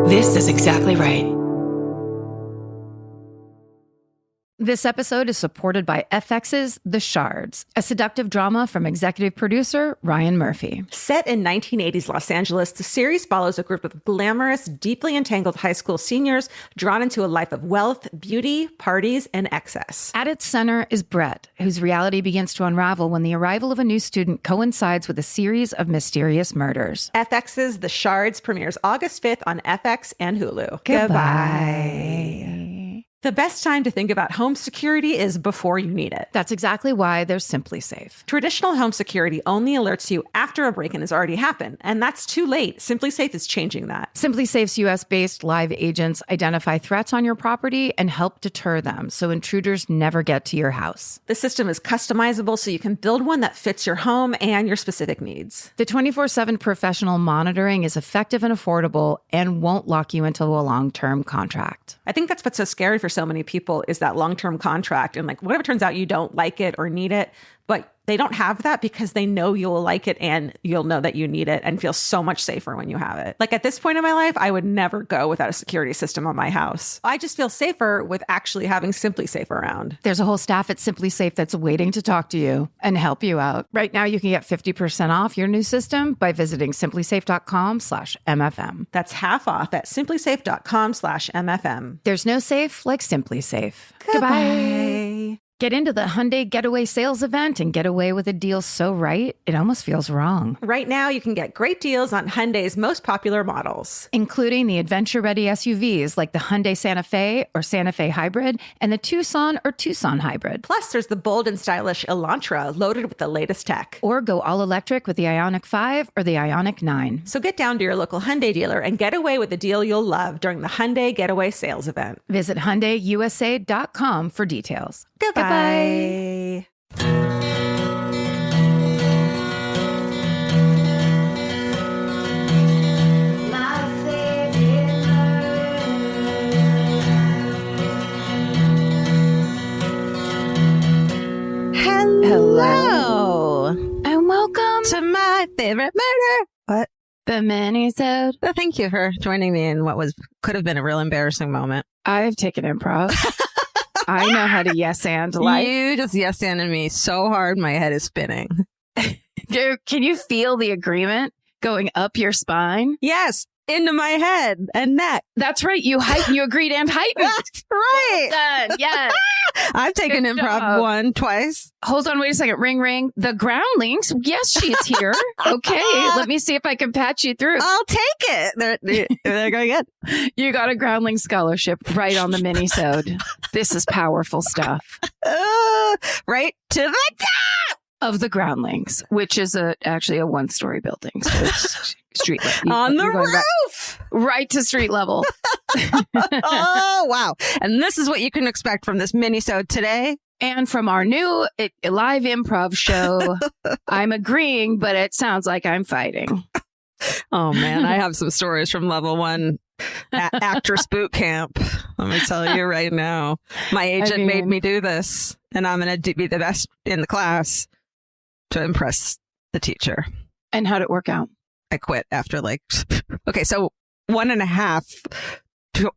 This is exactly right. This episode is supported by FX's The Shards, a seductive drama from executive producer Ryan Murphy. Set in 1980s Los Angeles, the series follows a group of glamorous, deeply entangled high school seniors drawn into a life of wealth, beauty, parties, and excess. At its center is Brett, whose reality begins to unravel when the arrival of a new student coincides with a series of mysterious murders. FX's The Shards premieres August 5th on FX and Hulu. Goodbye. The best time to think about home security is before you need it. That's exactly why there's Simply Safe. Traditional home security only alerts you after a break-in has already happened, and that's too late. Simply Safe is changing that. Simply Safe's US-based live agents identify threats on your property and help deter them so intruders never get to your house. The system is customizable so you can build one that fits your home and your specific needs. The 24/7 professional monitoring is effective and affordable and won't lock you into a long-term contract. I think that's what's so scary for so many people is that long-term contract. And like, whatever turns out you don't like it or need it, but they don't have that because they know you'll like it and you'll know that you need it and feel so much safer when you have it. Like at this point in my life, I would never go without a security system on my house. I just feel safer with actually having Simply Safe around. There's a whole staff at Simply Safe that's waiting to talk to you and help you out. Right now, you can get 50% off your new system by visiting simplysafe.com/MFM. That's half off at simplysafe.com/MFM. There's no safe like Simply Safe. Goodbye. Get into the Hyundai Getaway Sales Event and get away with a deal so right, it almost feels wrong. Right now, you can get great deals on Hyundai's most popular models, including the adventure-ready SUVs like the Hyundai Santa Fe or Santa Fe Hybrid and the Tucson or Tucson Hybrid. Plus, there's the bold and stylish Elantra loaded with the latest tech. Or go all-electric with the Ioniq 5 or the Ioniq 9. So get down to your local Hyundai dealer and get away with a deal you'll love during the Hyundai Getaway Sales Event. Visit HyundaiUSA.com for details. Goodbye. Hello. And welcome to my favorite murder. What? The Minisode. Well, thank you for joining me in what could have been a real embarrassing moment. I've taken improv. I know how to yes and like. You just yes anded me so hard my head is spinning. Can you feel the agreement going up your spine? Yes, into my head and neck. That's right. You agreed and heightened. That's right. Well done. Yes. I've taken Good improv job. twice. Hold on, wait a second. Ring, ring. The groundlings. Yes, she's here. Okay, let me see if I can patch you through. I'll take it. They're going good. You got a groundling scholarship right on the Minisode. This is powerful stuff. Right to the top of the groundlings, which is actually a one-story building. So it's street level. On the roof. Right to street level. Oh, wow. And this is what you can expect from this Minisode today. And from our new live improv show, I'm agreeing, but it sounds like I'm fighting. Oh, man. I have some stories from level 1 actress boot camp. Let me tell you right now. My agent made me do this, and I'm going to be the best in the class to impress the teacher. And how'd it work out? I quit after okay, so 1.5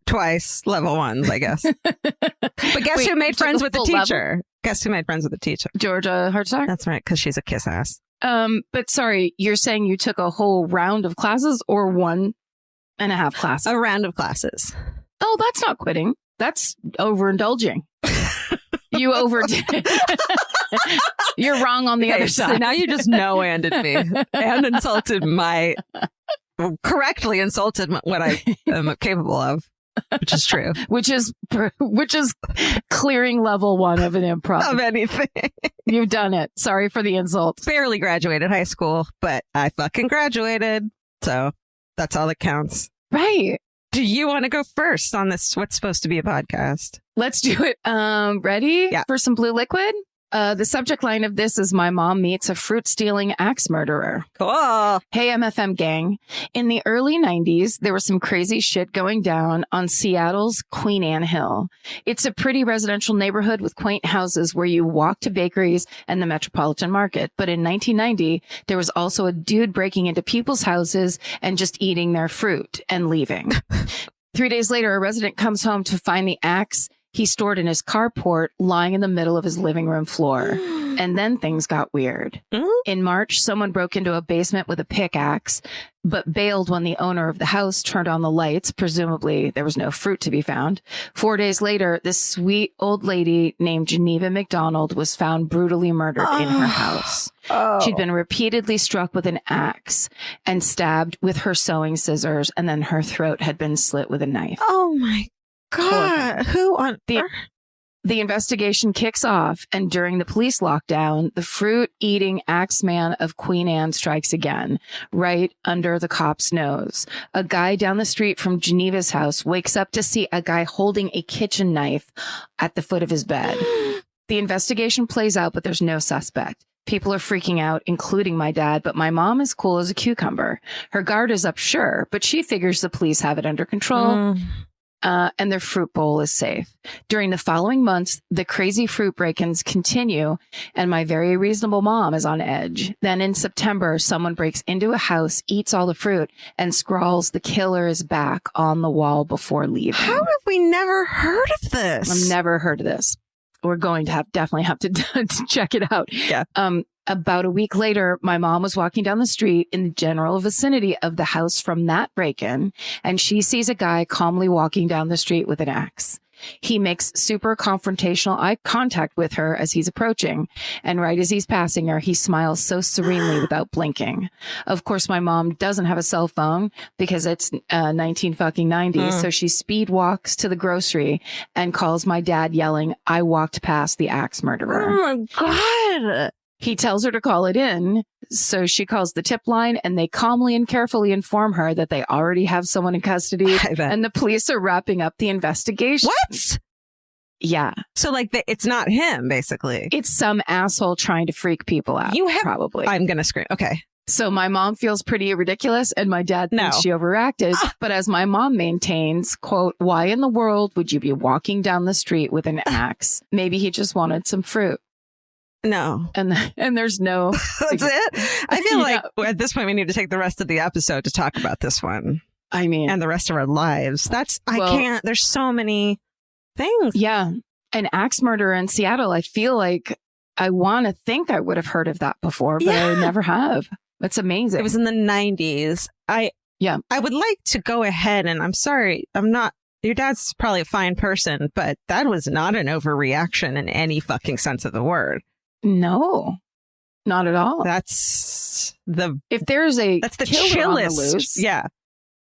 twice level 1s, I guess. But guess who made friends with the teacher? Level? Guess who made friends with the teacher? Georgia Hardstar? That's right, because she's a kiss ass. But sorry, you're saying you took a whole round of classes or 1.5 classes? A round of classes. Oh, that's not quitting. That's overindulging. You overdid. You're wrong on the other side. So now you just no-handed me and correctly insulted what I am capable of, which is true. Which is clearing level 1 of an improv. Of anything. You've done it. Sorry for the insult. Barely graduated high school, but I fucking graduated. So that's all that counts. Right. Do you want to go first on this, what's supposed to be a podcast? Let's do it. Ready? Yeah. For some blue liquid? The subject line of this is my mom meets a fruit-stealing axe murderer. Cool. Hey, MFM gang. In the early 90s, there was some crazy shit going down on Seattle's Queen Anne Hill. It's a pretty residential neighborhood with quaint houses where you walk to bakeries and the Metropolitan Market. But in 1990, there was also a dude breaking into people's houses and just eating their fruit and leaving. 3 days later, a resident comes home to find the axe he stored in his carport lying in the middle of his living room floor. And then things got weird. In March, someone broke into a basement with a pickaxe, but bailed when the owner of the house turned on the lights. Presumably, there was no fruit to be found. 4 days later, this sweet old lady named Geneva McDonald was found brutally murdered in her house. She'd been repeatedly struck with an axe and stabbed with her sewing scissors, and then her throat had been slit with a knife. Oh, my God. Who on earth? The investigation kicks off, and during the police lockdown, the fruit-eating axeman of Queen Anne strikes again, right under the cop's nose. A guy down the street from Geneva's house wakes up to see a guy holding a kitchen knife at the foot of his bed. The investigation plays out, but there's no suspect. People are freaking out, including my dad, but my mom is cool as a cucumber. Her guard is up, sure, but she figures the police have it under control. And their fruit bowl is safe. During the following months, the crazy fruit break-ins continue, and my very reasonable mom is on edge. Then in September, someone breaks into a house, eats all the fruit, and scrawls "the killer is back" on the wall before leaving. How have we never heard of this? I've never heard of this. We're going to definitely have to check it out. Yeah. About a week later, my mom was walking down the street in the general vicinity of the house from that break-in, and she sees a guy calmly walking down the street with an axe. He makes super confrontational eye contact with her as he's approaching, and right as he's passing her, he smiles so serenely without blinking. Of course, my mom doesn't have a cell phone because it's 1990, so she speed walks to the grocery and calls my dad, yelling, "I walked past the axe murderer." Oh, my God. He tells her to call it in, so she calls the tip line, and they calmly and carefully inform her that they already have someone in custody, and the police are wrapping up the investigation. What? Yeah. So, like, it's not him, basically. It's some asshole trying to freak people out, probably. I'm going to scream. Okay. So my mom feels pretty ridiculous, and my dad thinks she overreacted. But as my mom maintains, quote, "Why in the world would you be walking down the street with an axe? Maybe he just wanted some fruit." No. And there's no... That's it? I feel like at this point we need to take the rest of the episode to talk about this one. I mean... And the rest of our lives. I can't... There's so many things. Yeah. An axe murder in Seattle, I feel like I want to think I would have heard of that before, but I never have. It's amazing. It was in the 90s. I would like to go ahead, and I'm sorry, I'm not... Your dad's probably a fine person, but that was not an overreaction in any fucking sense of the word. No, not at all. That's the killer on the loose. Yeah.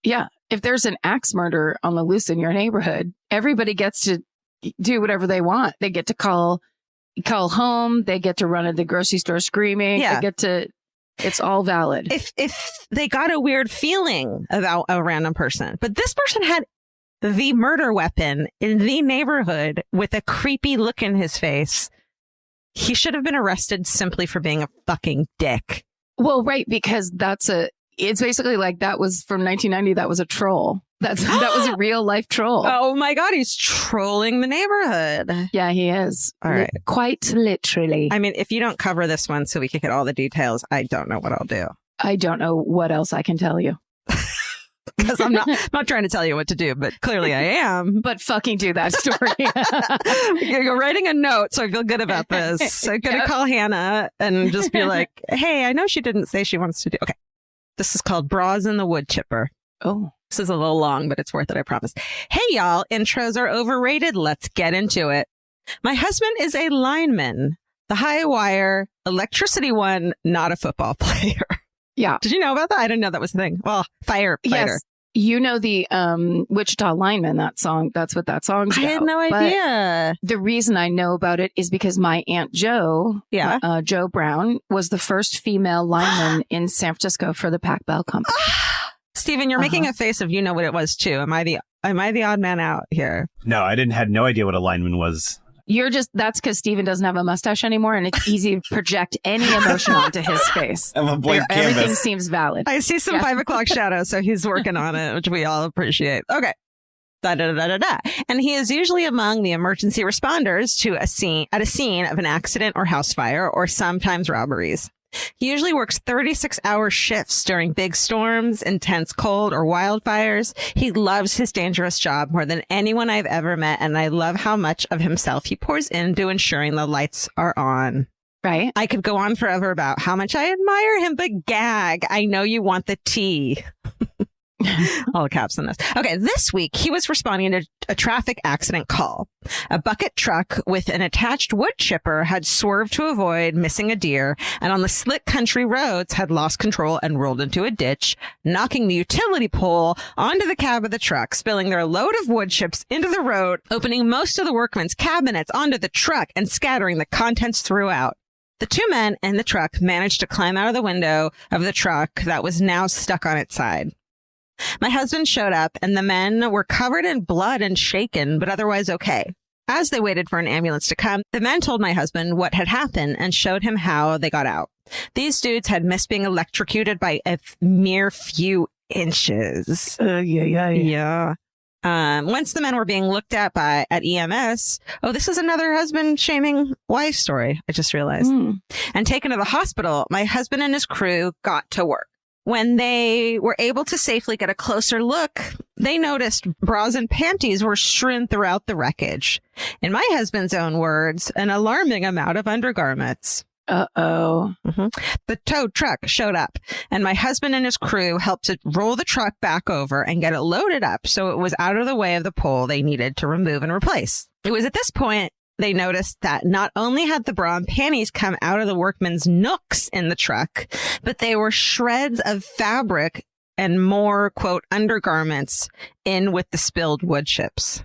Yeah. If there's an axe murder on the loose in your neighborhood, everybody gets to do whatever they want. They get to call home. They get to run at the grocery store screaming. Yeah. It's all valid. If they got a weird feeling about a random person, but this person had the murder weapon in the neighborhood with a creepy look in his face, he should have been arrested simply for being a fucking dick. Well, right, because it's basically like that was from 1990. That was a troll. That was a real life troll. Oh my God, he's trolling the neighborhood. Yeah, he is. All right. Quite literally. I mean, if you don't cover this one so we can get all the details, I don't know what I'll do. I don't know what else I can tell you. Because I'm not trying to tell you what to do, but clearly I am. But fucking do that story. You're writing a note, so I feel good about this. I'm going to call Hannah and just be like, hey, I know she didn't say she wants to do. Okay. This is called Bras in the Wood Chipper. Oh. This is a little long, but it's worth it, I promise. Hey, y'all. Intros are overrated. Let's get into it. My husband is a lineman. The high wire, electricity one, not a football player. Yeah. Did you know about that? I didn't know that was a thing. Well, firefighter. Yes. You know the Wichita Lineman, that song. That's what that song's about. I had no idea. But the reason I know about it is because my Aunt Jo, Jo Brown, was the first female lineman in San Francisco for the Pac Bell Company. Stephen, you're making a face of you know what it was too. Am I the odd man out here? No, had no idea what a lineman was That's because Steven doesn't have a mustache anymore, and it's easy to project any emotion onto his face. I'm a blank canvas. Everything seems valid. I see some 5 o'clock shadow, so he's working on it, which we all appreciate. Okay. Da, da, da, da, da. And he is usually among the emergency responders to a scene of an accident or house fire, or sometimes robberies. He usually works 36-hour shifts during big storms, intense cold, or wildfires. He loves his dangerous job more than anyone I've ever met, and I love how much of himself he pours into ensuring the lights are on. Right? I could go on forever about how much I admire him, but gag. I know you want the tea. All caps on this. Okay, this week he was responding to a traffic accident call. A bucket truck with an attached wood chipper had swerved to avoid missing a deer, and on the slick country roads had lost control and rolled into a ditch, knocking the utility pole onto the cab of the truck, spilling their load of wood chips into the road, opening most of the workmen's cabinets onto the truck, and scattering the contents throughout. The 2 men in the truck managed to climb out of the window of the truck that was now stuck on its side. My husband showed up, and the men were covered in blood and shaken, but otherwise okay. As they waited for an ambulance to come, the men told my husband what had happened and showed him how they got out. These dudes had missed being electrocuted by a mere few inches. Yeah. Once the men were being looked at at EMS, this is another husband shaming wife story, I just realized, and taken to the hospital, my husband and his crew got to work. When they were able to safely get a closer look, they noticed bras and panties were strewn throughout the wreckage. In my husband's own words, an alarming amount of undergarments. Uh-oh. The tow truck showed up, and my husband and his crew helped to roll the truck back over and get it loaded up so it was out of the way of the pole they needed to remove and replace. It was at this point they noticed that not only had the bra and panties come out of the workmen's nooks in the truck, but they were shreds of fabric and more, quote, undergarments in with the spilled wood chips.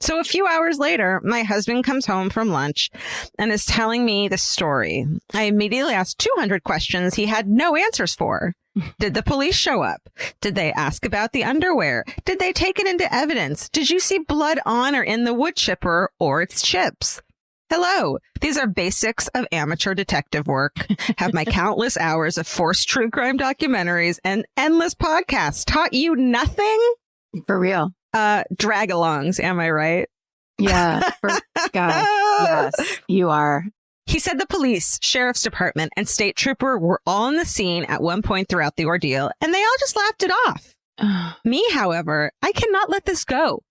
So a few hours later, my husband comes home from lunch and is telling me the story. I immediately asked 200 questions he had no answers for. Did the police show up? Did they ask about the underwear? Did they take it into evidence? Did you see blood on or in the wood chipper or its chips? Hello. These are basics of amateur detective work. Have my countless hours of forced true crime documentaries and endless podcasts taught you nothing? For real. Drag-alongs, am I right? Yeah. God. Yes, you are. He said the police, sheriff's department, and state trooper were all on the scene at one point throughout the ordeal, and they all just laughed it off. Me, however, I cannot let this go.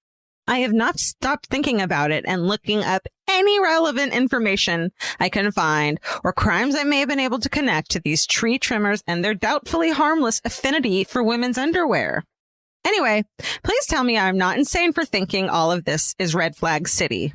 I have not stopped thinking about it and looking up any relevant information I can find or crimes I may have been able to connect to these tree trimmers and their doubtfully harmless affinity for women's underwear. Anyway, please tell me I'm not insane for thinking all of this is Red Flag City.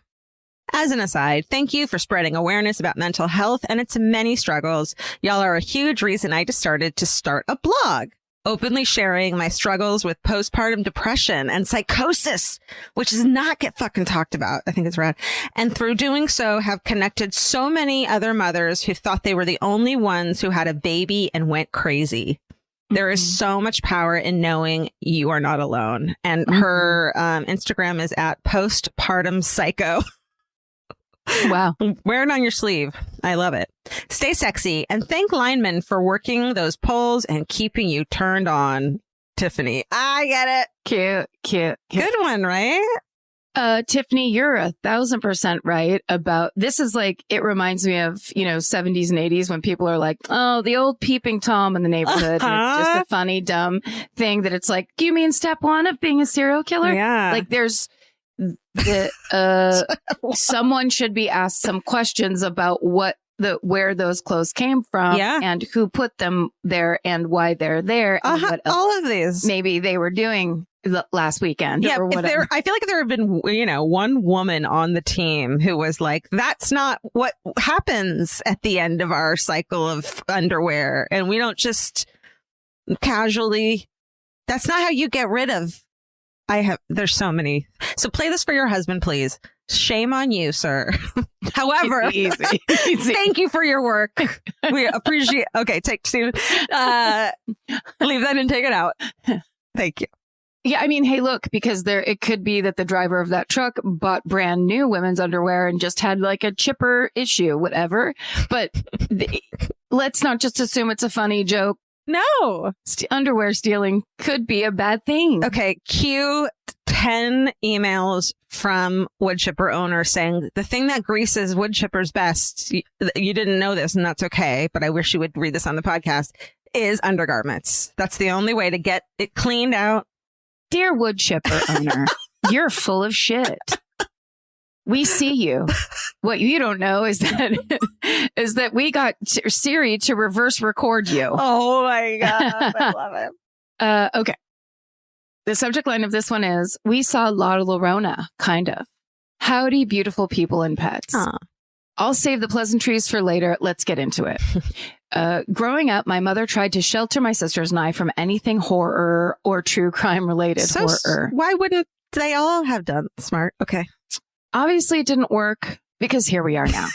As an aside, thank you for spreading awareness about mental health and its many struggles. Y'all are a huge reason I decided to start a blog, openly sharing my struggles with postpartum depression and psychosis, which does not get fucking talked about. I think it's rad. And through doing so, have connected so many other mothers who thought they were the only ones who had a baby and went crazy. There is so much power in knowing you are not alone. And her Instagram is at postpartum psycho. Wow. Wear it on your sleeve. I love it. Stay sexy and thank linemen for working those poles and keeping you turned on. Tiffany. I get it. Cute. Good one, right? Tiffany, you're 1,000% right about this. Is like, it reminds me of, 70s and 80s when people are like, oh, the old peeping Tom in the neighborhood. And it's just a funny, dumb thing that it's like, you mean step one of being a serial killer? Yeah. Like there's someone should be asked some questions about where those clothes came from and who put them there and why they're there. And what else all of these maybe they were doing last weekend. Yeah, or whatever. I feel like there have been, one woman on the team who was like, that's not what happens at the end of our cycle of underwear. And we don't just casually, that's not how you get rid of. There's so many. So play this for your husband, please. Shame on you, sir. However, easy. Thank you for your work. We appreciate. Okay, take Stephen. Leave that and take it out. Thank you. Yeah, I mean, hey, look, because it could be that the driver of that truck bought brand new women's underwear and just had like a chipper issue, whatever. But let's not just assume it's a funny joke. No. Underwear stealing could be a bad thing. Okay, cue 10 emails from wood chipper owners saying the thing that greases wood chippers best, you didn't know this and that's okay, but I wish you would read this on the podcast, is undergarments. That's the only way to get it cleaned out. Dear wood chipper owner, you're full of shit. We see you. What you don't know is that we got Siri to reverse record you. Oh my God. I love it. Okay. The subject line of this one is, we saw La Llorona, kind of. Howdy, beautiful people and pets. I'll save the pleasantries for later. Let's get into it. Growing up, my mother tried to shelter my sisters and I from anything horror or true crime related horror. Why wouldn't they all have done smart? Okay. Obviously, it didn't work because here we are now.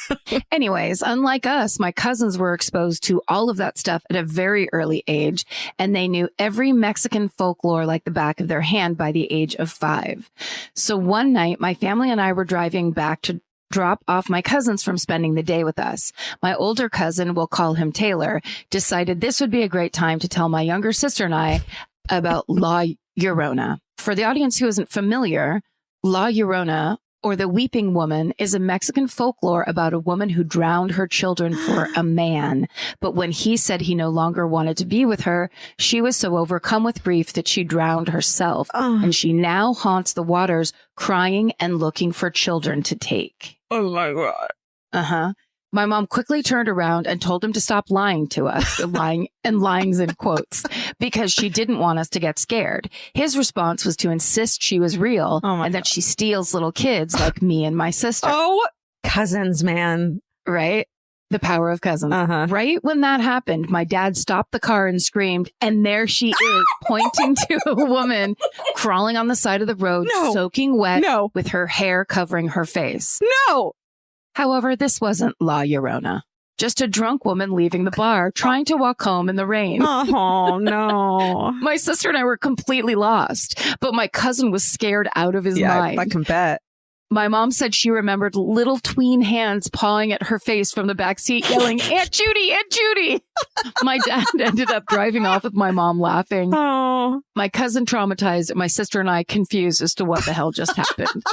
Anyways, unlike us, my cousins were exposed to all of that stuff at a very early age, and they knew every Mexican folklore like the back of their hand by the age of 5. So one night, my family and I were driving back to drop off my cousins from spending the day with us. My older cousin, we'll call him Taylor, decided this would be a great time to tell my younger sister and I about La Llorona. For the audience who isn't familiar, La Llorona, or the Weeping Woman, is a Mexican folklore about a woman who drowned her children for a man. But when he said he no longer wanted to be with her, she was so overcome with grief that she drowned herself. And she now haunts the waters, crying and looking for children to take. Oh my God. Uh-huh. My mom quickly turned around and told him to stop lying to us, lying's in quotes, because she didn't want us to get scared. His response was to insist she was real and that she steals little kids like me and my sister. Oh, cousins, man. Right? The power of cousins. Right when that happened, my dad stopped the car and screamed, and there she is, pointing to a woman crawling on the side of the road, soaking wet, with her hair covering her face. No! However, this wasn't La Llorona. Just a drunk woman leaving the bar, trying to walk home in the rain. Oh, no. My sister and I were completely lost, but my cousin was scared out of his mind. I can bet. My mom said she remembered little tween hands pawing at her face from the back seat, yelling, "Aunt Judy, Aunt Judy!" My dad ended up driving off with my mom laughing. Oh. My cousin traumatized, my sister and I confused as to what the hell just happened.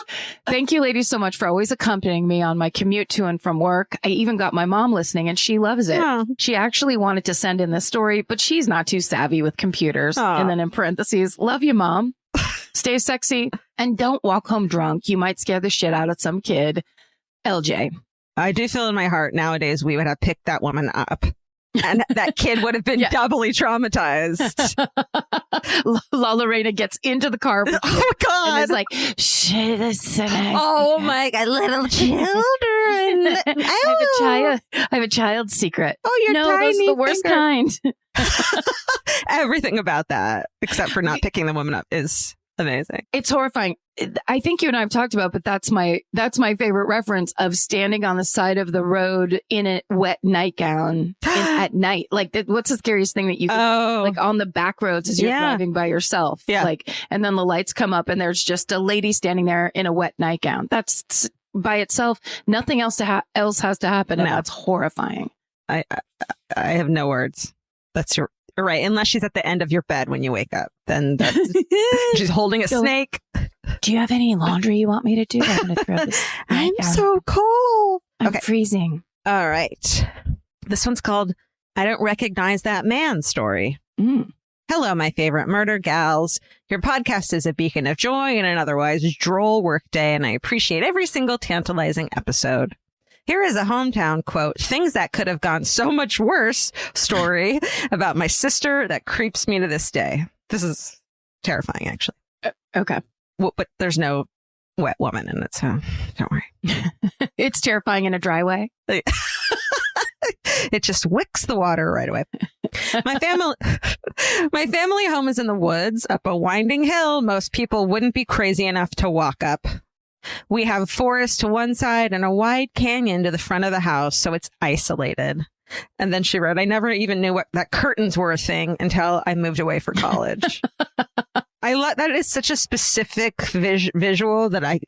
Thank you, ladies, so much for always accompanying me on my commute to and from work. I even got my mom listening, and she loves it. Oh. She actually wanted to send in this story, but she's not too savvy with computers. Oh. And then in parentheses, love you, Mom. Stay sexy and don't walk home drunk. You might scare the shit out of some kid. LJ. I do feel in my heart nowadays we would have picked that woman up. And that kid would have been doubly traumatized. La Lorena gets into the car. Oh, God. And is like, shit, oh, my God. Little children. I have a child secret. Oh, you're no, those are the worst kind. Everything about that, except for not picking the woman up, is amazing. It's horrifying. I think you and I have talked about, but that's my favorite reference of standing on the side of the road in a wet nightgown at night. Like, what's the scariest thing that you can, like on the back roads as you're driving by yourself? Yeah. Like, and then the lights come up and there's just a lady standing there in a wet nightgown. That's by itself. Nothing else else has to happen. And that's horrifying. I have no words. That's your right. Unless she's at the end of your bed when you wake up, then she's holding a snake. Do you have any laundry you want me to do? I'm going to throw this. I'm so cold. I'm freezing. All right. This one's called I Don't Recognize That Man Story. Hello, my favorite murder gals. Your podcast is a beacon of joy in an otherwise droll workday, and I appreciate every single tantalizing episode. Here is a hometown quote, things that could have gone so much worse story about my sister that creeps me to this day. This is terrifying, actually. Okay. Well, but there's no wet woman in it, so don't worry. It's terrifying in a dry way. It just wicks the water right away. My family home is in the woods up a winding hill most people wouldn't be crazy enough to walk up. We have forest to one side and a wide canyon to the front of the house, so it's isolated. And then she wrote, I never even knew that curtains were a thing until I moved away for college. I love that. Is such a specific visual that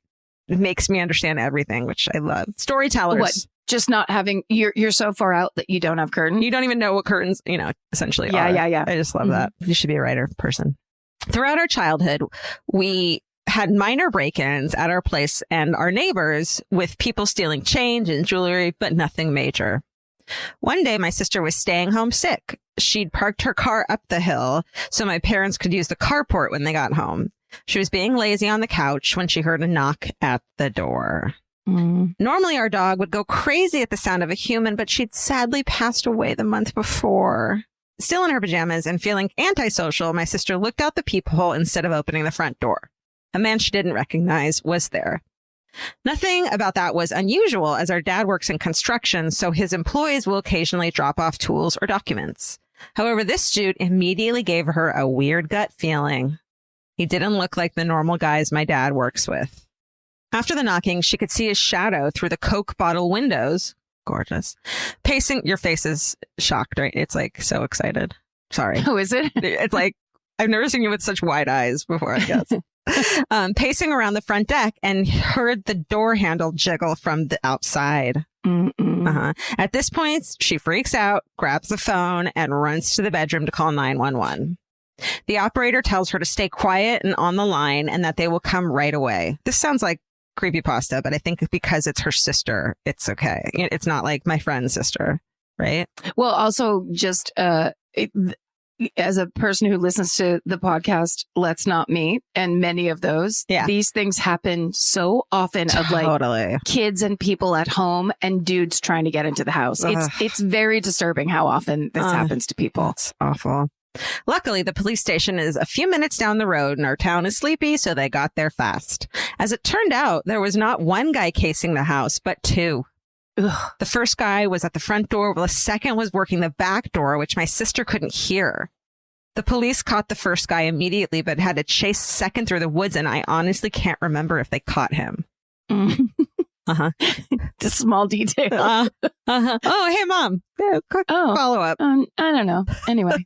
it makes me understand everything, which I love. Storytellers. What? Just not having, you're so far out that you don't have curtains. You don't even know what curtains, essentially are. Yeah. I just love that. You should be a writer person. Throughout our childhood, we had minor break-ins at our place and our neighbors with people stealing change and jewelry, but nothing major. One day, my sister was staying home sick. She'd parked her car up the hill so my parents could use the carport when they got home. She was being lazy on the couch when she heard a knock at the door. Normally, our dog would go crazy at the sound of a human, but she'd sadly passed away the month before. Still in her pajamas and feeling antisocial, my sister looked out the peephole instead of opening the front door. A man she didn't recognize was there. Nothing about that was unusual, as our dad works in construction, so his employees will occasionally drop off tools or documents. However, this dude immediately gave her a weird gut feeling. He didn't look like the normal guys my dad works with. After the knocking, she could see his shadow through the Coke bottle windows. Gorgeous. Pacing. Your face is shocked, right? It's like so excited. Sorry. Oh, is it? It's like, I've never seen you with such wide eyes before, I guess. Pacing around the front deck and heard the door handle jiggle from the outside. At this point, she freaks out, grabs the phone, and runs to the bedroom to call 911. The operator tells her to stay quiet and on the line and that they will come right away. This sounds like creepypasta, but I think because it's her sister, it's okay. It's not like my friend's sister, right? Well, also just as a person who listens to the podcast, Let's Not Meet, and many of those, these things happen so often of like kids and people at home and dudes trying to get into the house. It's very disturbing how often this happens to people. It's awful. Luckily, the police station is a few minutes down the road and our town is sleepy, so they got there fast. As it turned out, there was not one guy casing the house, but two. Ugh. The first guy was at the front door, while the second was working the back door, which my sister couldn't hear. The police caught the first guy immediately, but had to chase the second through the woods, and I honestly can't remember if they caught him. The small detail. Oh, hey, Mom. Yeah, quick follow up. I don't know. Anyway.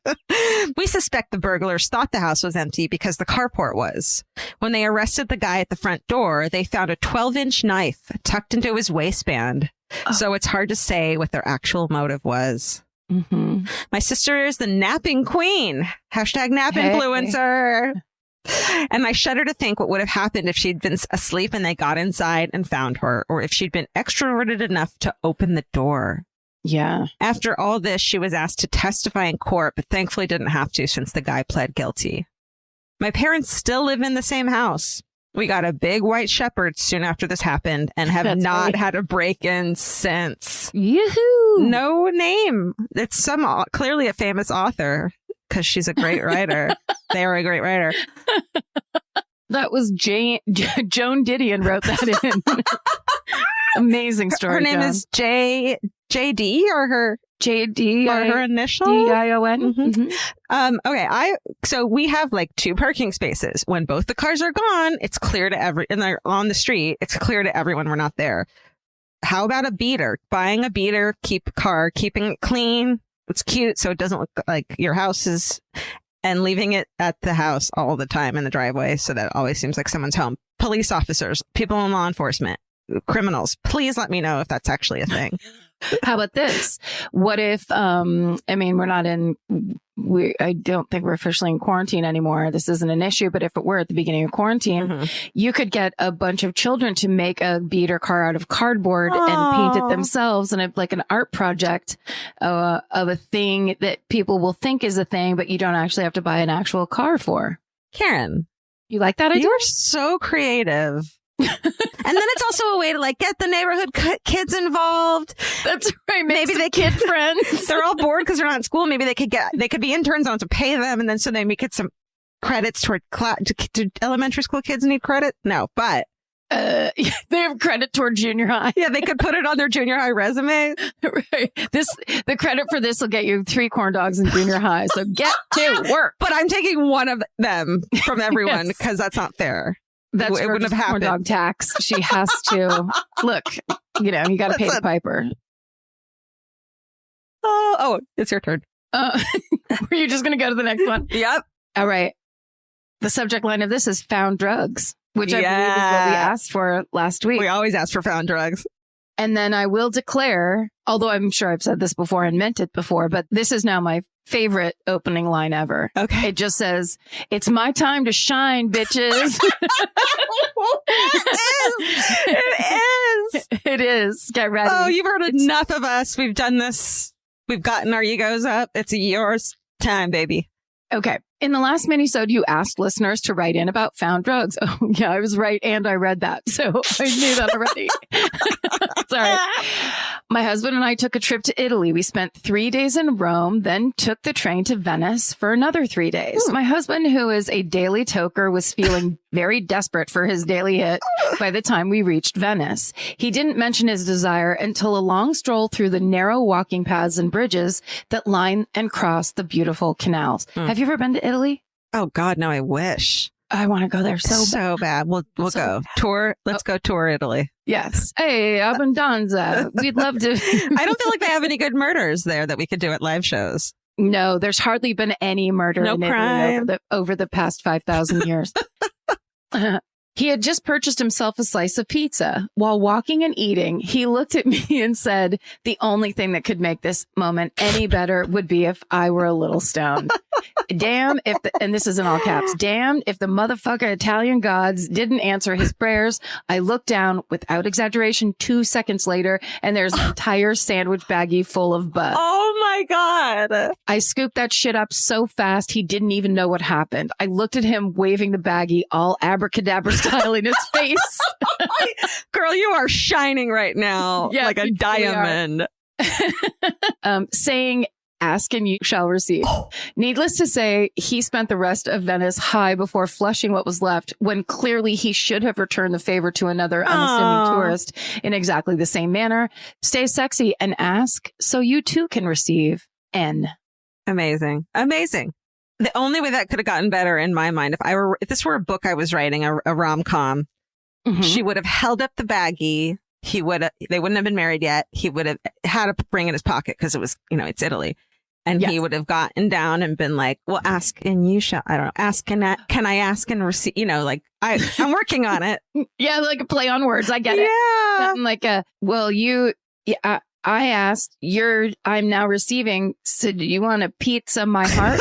We suspect the burglars thought the house was empty because the carport was. When they arrested the guy at the front door, they found a 12-inch knife tucked into his waistband. So it's hard to say what their actual motive was. My sister is the napping queen. Hashtag nap influencer. And I shudder to think what would have happened if she'd been asleep and they got inside and found her, or if she'd been extroverted enough to open the door. Yeah. After all this, she was asked to testify in court, but thankfully didn't have to since the guy pled guilty. My parents still live in the same house. We got a big white shepherd soon after this happened and have not had a break-in since. Yoo-hoo! No name. It's clearly a famous author. Because she's a great writer. They are a great writer. That was Joan Didion wrote that in. Amazing story. Her name is JD or her JD or her initial DION. Okay, so we have like 2 parking spaces. When both the cars are gone, it's clear to and they're on the street. It's clear to everyone we're not there. How about a beater? Buying a beater, keeping it clean. It's cute, so it doesn't look like your house is, and leaving it at the house all the time in the driveway, so that it always seems like someone's home. Police officers, people in law enforcement, criminals, please let me know if that's actually a thing. How about this? What if, we're not I don't think we're officially in quarantine anymore. This isn't an issue, but if it were at the beginning of quarantine, you could get a bunch of children to make a beater car out of cardboard and paint it themselves, and like an art project of a thing that people will think is a thing, but you don't actually have to buy an actual car for. Karen, you like that idea? You're so creative. And then it's also a way to like get the neighborhood kids involved. That's right. Maybe they kid friends. They're all bored because they're not in school. Maybe they could be interns on to pay them, and then so they may get some credits toward do elementary school kids need credit? No, but they have credit toward junior high. Yeah, they could put it on their junior high resume. Right. The credit for this will get you 3 corn dogs in junior high. So get to work. But I'm taking one of them from everyone because that's not fair. It wouldn't have happened. Corn dog tax. She has to look. You got to pay the piper. Oh, it's your turn. Were you just going to go to the next one? Yep. All right. The subject line of this is found drugs, which I believe is what we asked for last week. We always ask for found drugs. And then I will declare, although I'm sure I've said this before and meant it before, but this is now my favorite opening line ever. Okay. It just says, "It's my time to shine, bitches." It is. It is. Get ready. Oh, you've heard enough of us. We've done this. We've gotten our egos up. It's yours time, baby. Okay. In the last minisode, you asked listeners to write in about found drugs. Oh, yeah, I was right. And I read that. So I knew that already. Sorry. My husband and I took a trip to Italy. We spent 3 days in Rome, then took the train to Venice for another 3 days. My husband, who is a daily toker, was feeling very desperate for his daily hit by the time we reached Venice. He didn't mention his desire until a long stroll through the narrow walking paths and bridges that line and cross the beautiful canals. Have you ever been to Italy? Oh, God, no, I wish. I want to go there So bad. We'll go. bad. Tour. Let's go tour Italy. Yes. Hey, Abbondanza. We'd love to. I don't feel like they have any good murders there that we could do at live shows. No, there's hardly been any murder No in Italy crime. over the past 5,000 years. He had just purchased himself a slice of pizza. While walking and eating, he looked at me and said, "The only thing that could make this moment any better would be if I were a little stoned." Damn if and this is in all caps, damn if the motherfucker Italian gods didn't answer his prayers. I looked down, without exaggeration, 2 seconds later, and there's an entire sandwich baggie full of bud. Oh, my God. I scooped that shit up so fast he didn't even know what happened. I looked at him waving the baggie all abracadabra style in his face. Girl, you are shining right now Yeah, like a you truly are. diamond. Saying, "Ask and you shall receive." Needless to say, he spent the rest of Venice high before flushing what was left, when clearly he should have returned the favor to another unassuming tourist in exactly the same manner. Stay sexy and ask so you too can receive. N. Amazing. Amazing. The only way that could have gotten better in my mind, if this were a book I was writing, a rom-com, she would have held up the baggie. They wouldn't have been married yet. He would have had a ring in his pocket because it was, it's Italy. And he would have gotten down and been like, "Well, ask and you shall." I don't know. Ask and can I ask and receive? I'm working on it. Yeah, like a play on words. I get it. Yeah. Something like I asked, I'm now receiving. So do you want a pizza, my heart?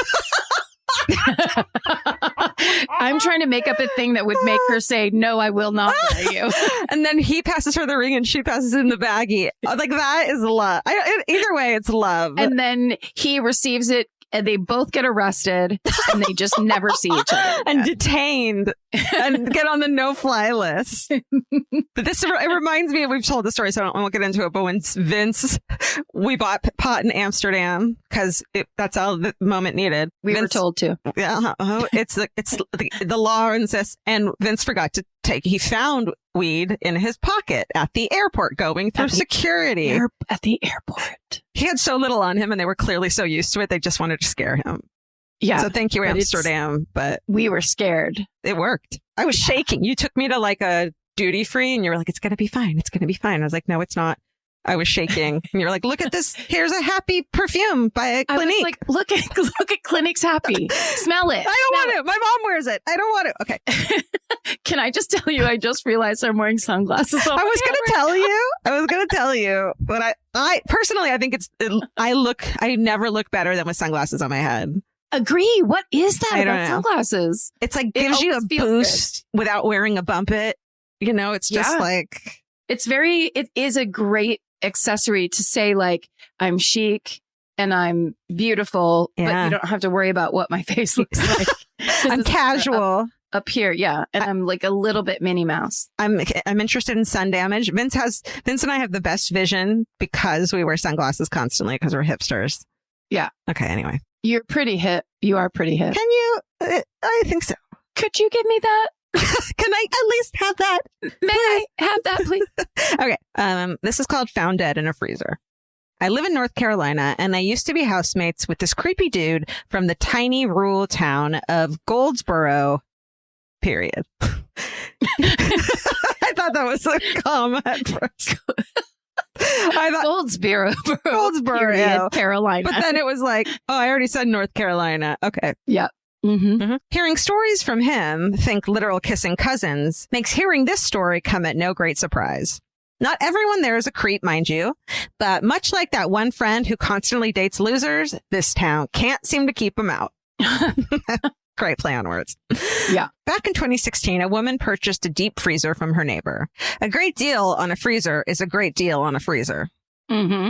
I'm trying to make up a thing that would make her say, "No, I will not marry you." And then he passes her the ring and she passes him the baggie. Like, that is love. Either way, it's love. And then he receives it and they both get arrested and they just never see each other. And detained and get on the no-fly list. But it reminds me, we've told the story, so I won't get into it, but when we bought pot in Amsterdam because that's all the moment needed. We were told to. Yeah, it's the law insists, and Vince forgot to he found weed in his pocket at the airport going through security. At the airport. He had so little on him and they were clearly so used to it. They just wanted to scare him. Yeah. So thank you, Amsterdam. But we were scared. It worked. I was shaking. You took me to like a duty free and you were like, "It's going to be fine. It's going to be fine." I was like, "No, it's not." I was shaking. And you're like, "Look at this. Here's a happy perfume by Clinique." I was like, look at Clinique's happy. Smell it. I don't want it. My mom wears it. I don't want it. Okay. Can I just tell you, I just realized I'm wearing sunglasses. I was going to tell you, but I personally, I think I never look better than with sunglasses on my head. Agree. What is that I don't about know. sunglasses? It's like gives you a boost without wearing a bump it. It's just like. It is a great accessory to say, like, I'm chic and I'm beautiful, but you don't have to worry about what my face looks like. I'm casual. Up here, yeah. And I'm like a little bit Minnie Mouse. I'm interested in sun damage. Vince and I have the best vision because we wear sunglasses constantly because we're hipsters. Yeah. Okay, anyway. You're pretty hip. You are pretty hip. Can you? I think so. Could you give me that? Can I at least have that? May I have that, please? Okay. This is called Found Dead in a Freezer. I live in North Carolina, and I used to be housemates with this creepy dude from the tiny rural town of Goldsboro, period. I thought that was a comma at first. I thought Goldsboro, period, Carolina. But then it was like, oh, I already said North Carolina. Okay. Yeah. Hearing stories from him, think literal kissing cousins, makes hearing this story come at no great surprise. Not everyone there is a creep, mind you, but much like that one friend who constantly dates losers, this town can't seem to keep them out. Great play on words. Yeah. Back in 2016, a woman purchased a deep freezer from her neighbor. A great deal on a freezer is a great deal on a freezer.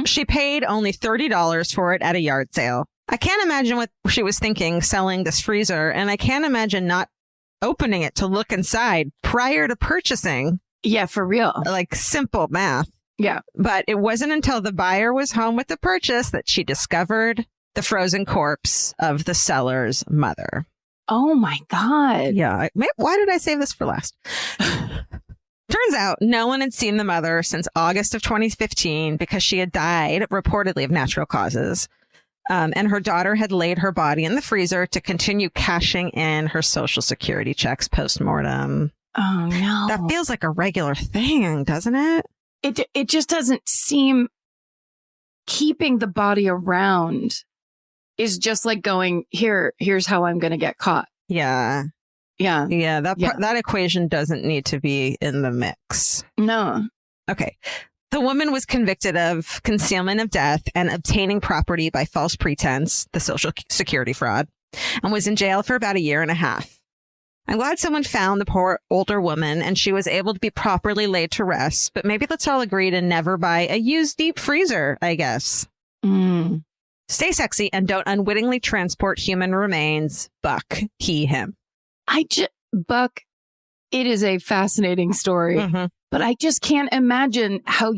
She paid only $30 for it at a yard sale. I can't imagine what she was thinking selling this freezer, and I can't imagine not opening it to look inside prior to purchasing. Yeah, for real. Like simple math. Yeah. But it wasn't until the buyer was home with the purchase that she discovered the frozen corpse of the seller's mother. Oh my God. Yeah. Why did I save this for last? Turns out no one had seen the mother since August of 2015 because she had died, reportedly of natural causes. And her daughter had laid her body in the freezer to continue cashing in her Social Security checks post-mortem. Oh, no. That feels like a regular thing, doesn't it? It just doesn't seem keeping the body around is just like going, here's how I'm going to get caught. Yeah. Yeah. Yeah. That equation doesn't need to be in the mix. No. Okay. The woman was convicted of concealment of death and obtaining property by false pretense, the Social Security fraud, and was in jail for about 1.5 years. I'm glad someone found the poor older woman and she was able to be properly laid to rest, but maybe let's all agree to never buy a used deep freezer, I guess. Stay sexy and don't unwittingly transport human remains. Buck, he, him. Buck, it is a fascinating story, but I just can't imagine how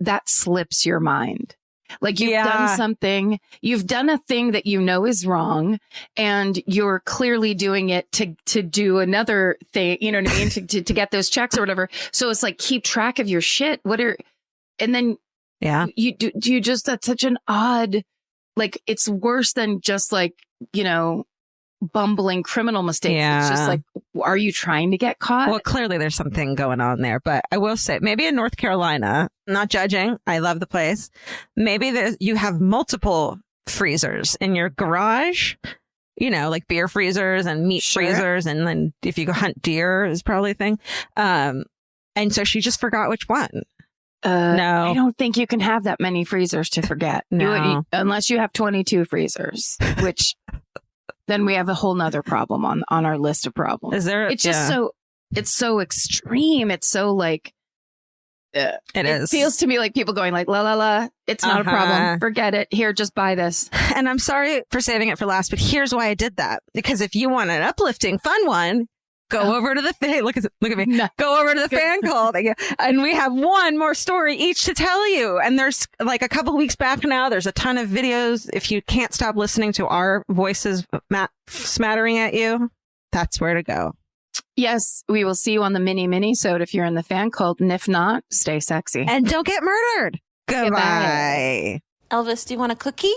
that slips your mind. Like you've done something, you've done a thing that you know is wrong, and you're clearly doing it to do another thing, you know what I mean? to get those checks or whatever. So it's like, keep track of your shit. And then you just, that's such an odd, like, it's worse than just like, you know, bumbling criminal mistakes. It's just like, are you trying to get caught? Well, clearly there's something going on there, but I will say maybe in North Carolina, not judging, I love the place. Maybe you have multiple freezers in your garage, you know, like beer freezers and meat freezers. And then if you go hunt deer is probably a thing. And so she just forgot which one. No, I don't think you can have that many freezers to forget. No. Unless you have 22 freezers, which then we have a whole nother problem on our list of problems. Is there? It's just it's so extreme. It's so like, it feels to me like people going like, la, la, la. It's not a problem. Forget it. Here, just buy this. And I'm sorry for saving it for last, but here's why I did that. Because if you want an uplifting, fun one, go over to the fan. Look at me. No. Go over to the fan call. And we have one more story each to tell you. And there's like a couple weeks back now, there's a ton of videos. If you can't stop listening to our voices smattering at you, that's where to go. Yes, we will see you on the Minisode if you're in the fan cult. And if not, stay sexy. And don't get murdered. Goodbye. Elvis, do you want a cookie?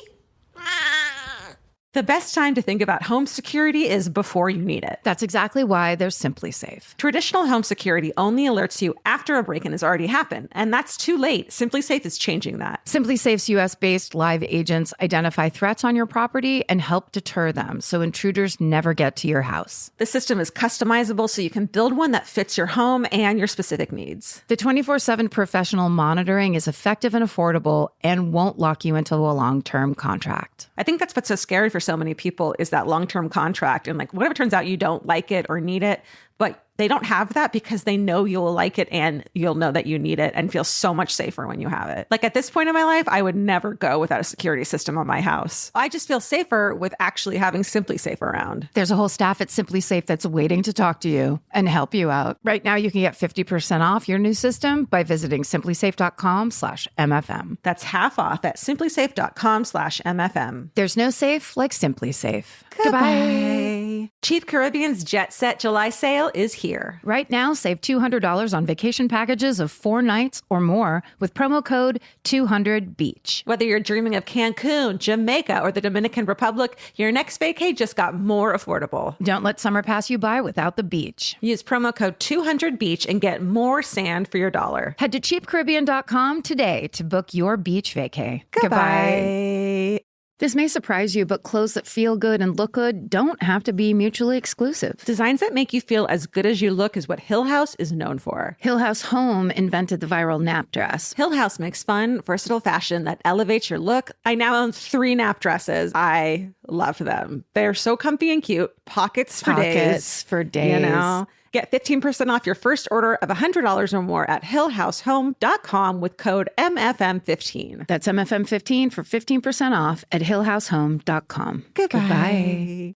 The best time to think about home security is before you need it. That's exactly why there's Simply Safe. Traditional home security only alerts you after a break-in has already happened, and that's too late. Simply Safe is changing that. Simply Safe's US-based live agents identify threats on your property and help deter them so intruders never get to your house. The system is customizable so you can build one that fits your home and your specific needs. The 24/7 professional monitoring is effective and affordable and won't lock you into a long-term contract. I think that's what's so scary for so many people is that long-term contract. And like, what if it turns out you don't like it or need it, but they don't have that because they know you'll like it and you'll know that you need it and feel so much safer when you have it. Like at this point in my life, I would never go without a security system on my house. I just feel safer with actually having Simply Safe around. There's a whole staff at Simply Safe that's waiting to talk to you and help you out. Right now, you can get 50% off your new system by visiting simplysafe.com/MFM. That's half off at simplysafe.com/MFM. There's no safe like Simply Safe. Goodbye. Cheap Caribbean's Jet Set July sale is here. Right now, save $200 on vacation packages of 4 nights or more with promo code 200BEACH. Whether you're dreaming of Cancun, Jamaica, or the Dominican Republic, your next vacay just got more affordable. Don't let summer pass you by without the beach. Use promo code 200BEACH and get more sand for your dollar. Head to cheapcaribbean.com today to book your beach vacay. Goodbye. This may surprise you, but clothes that feel good and look good don't have to be mutually exclusive. Designs that make you feel as good as you look is what Hill House is known for. Hill House Home invented the viral nap dress. Hill House makes fun, versatile fashion that elevates your look. I now own 3 nap dresses. I love them. They're so comfy and cute. Pockets for days. You know, get 15% off your first order of $100 or more at hillhousehome.com with code MFM15. That's MFM15 for 15% off at hillhousehome.com. Goodbye.